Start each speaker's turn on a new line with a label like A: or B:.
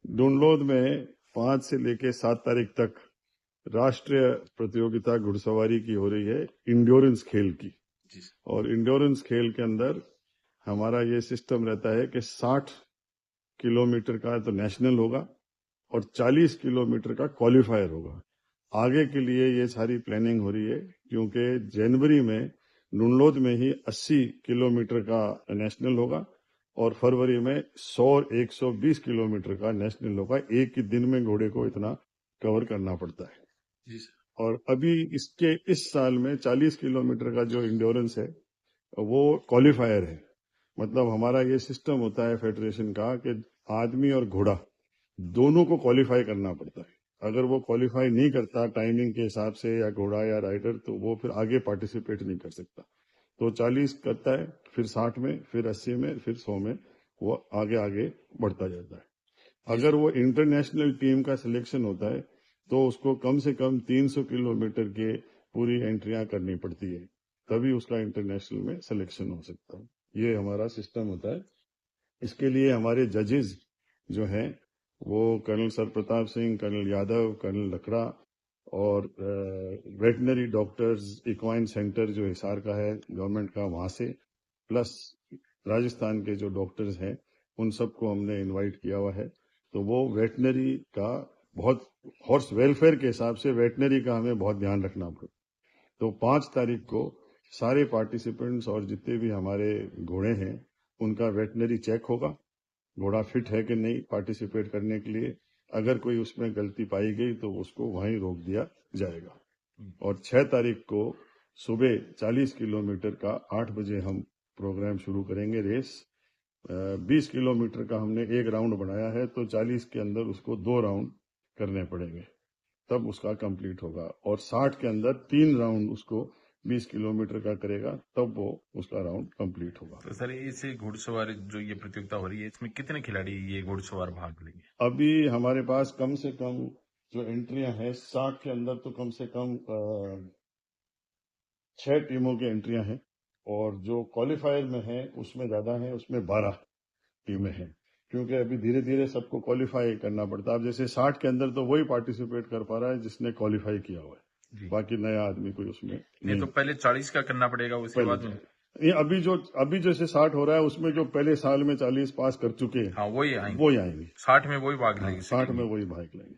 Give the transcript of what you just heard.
A: डुंडलोद में 5 से लेके 7 तारीख तक राष्ट्रीय प्रतियोगिता घुड़सवारी की हो रही है, इंड्योरेंस खेल की। और इंड्योरेंस खेल के अंदर हमारा ये सिस्टम रहता है कि 60 किलोमीटर का तो नेशनल होगा और 40 किलोमीटर का क्वालिफायर होगा। आगे के लिए ये सारी प्लानिंग हो रही है, क्योंकि जनवरी में डुंडलोद में ही 80 किलोमीटर का नेशनल होगा और फरवरी में 100-120 किलोमीटर का नेशनल होगा। एक ही दिन में घोड़े को इतना कवर करना पड़ता है जी सर। और अभी इस साल में 40 किलोमीटर का जो इंड्योरेंस है वो क्वालिफायर है। मतलब हमारा ये सिस्टम होता है फेडरेशन का कि आदमी और घोड़ा दोनों को क्वालिफाई करना पड़ता है। अगर वो क्वालिफाई नहीं करता टाइमिंग के हिसाब से या घोड़ा या राइडर, तो वो फिर आगे पार्टिसिपेट नहीं कर सकता। तो 40 करता है, फिर 60 में, फिर 80 में, फिर 100 में, वो आगे आगे बढ़ता जाता है। अगर वो इंटरनेशनल टीम का सिलेक्शन होता है तो उसको कम से कम 300 किलोमीटर के पूरी एंट्रियां करनी पड़ती है, तभी उसका इंटरनेशनल में सिलेक्शन हो सकता है। ये हमारा सिस्टम होता है। इसके लिए हमारे जजेस जो हैं वो colonel sir Pratap Singh, colonel Yadav, colonel Lakra और वेटनरी डॉक्टर्स इक्वाइन सेंटर जो हिसार का है गवर्नमेंट का, वहां से, प्लस राजस्थान के जो डॉक्टर्स हैं उन सबको हमने इनवाइट किया हुआ है। तो वो वेटनरी का बहुत, हॉर्स वेलफेयर के हिसाब से वेटनरी का हमें बहुत ध्यान रखना पड़ेगा। तो 5 तारीख को सारे पार्टिसिपेंट्स और जितने भी हमारे घोड़े हैं उनका वेटनरी चेक होगा, घोड़ा फिट है कि नहीं पार्टिसिपेट करने के लिए। अगर कोई उसमें गलती पाई गई तो उसको वहीं रोक दिया जाएगा। और 6 तारीख को सुबह 40 किलोमीटर का 8 बजे हम प्रोग्राम शुरू करेंगे रेस। 20 किलोमीटर का हमने एक राउंड बनाया है, तो 40 के अंदर उसको 2 राउंड करने पड़ेंगे, तब उसका कंप्लीट होगा। और 60 के अंदर 3 राउंड उसको 20 किलोमीटर का करेगा, तब वो उसका राउंड कंप्लीट होगा।
B: तो सर, इसे घुड़सवारी जो ये प्रतियोगिता हो रही है, इसमें कितने खिलाड़ी ये घुड़सवार भाग लेंगे?
A: अभी हमारे पास कम से कम जो एंट्रियां हैं 60 के अंदर, तो कम से कम 6 टीमों की एंट्रियां हैं। और जो क्वालिफायर में है उसमें ज्यादा है, उसमें 12 टीमें हैं, क्योंकि अभी धीरे धीरे सबको क्वालिफाई करना पड़ता है। अब जैसे 60 के अंदर तो वही पार्टिसिपेट कर पा रहा है जिसने क्वालिफाई किया हुआ है, बाकी नया आदमी कोई उसमें नहीं।
B: तो पहले 40 का करना पड़ेगा, उसके बाद में
A: ये अभी जैसे 60 हो रहा है उसमें जो पहले साल में 40 पास कर चुके हैं,
B: हाँ वही आएंगे, 60 में वही भाग लेंगे।
A: 60 में वही भाग लेंगे।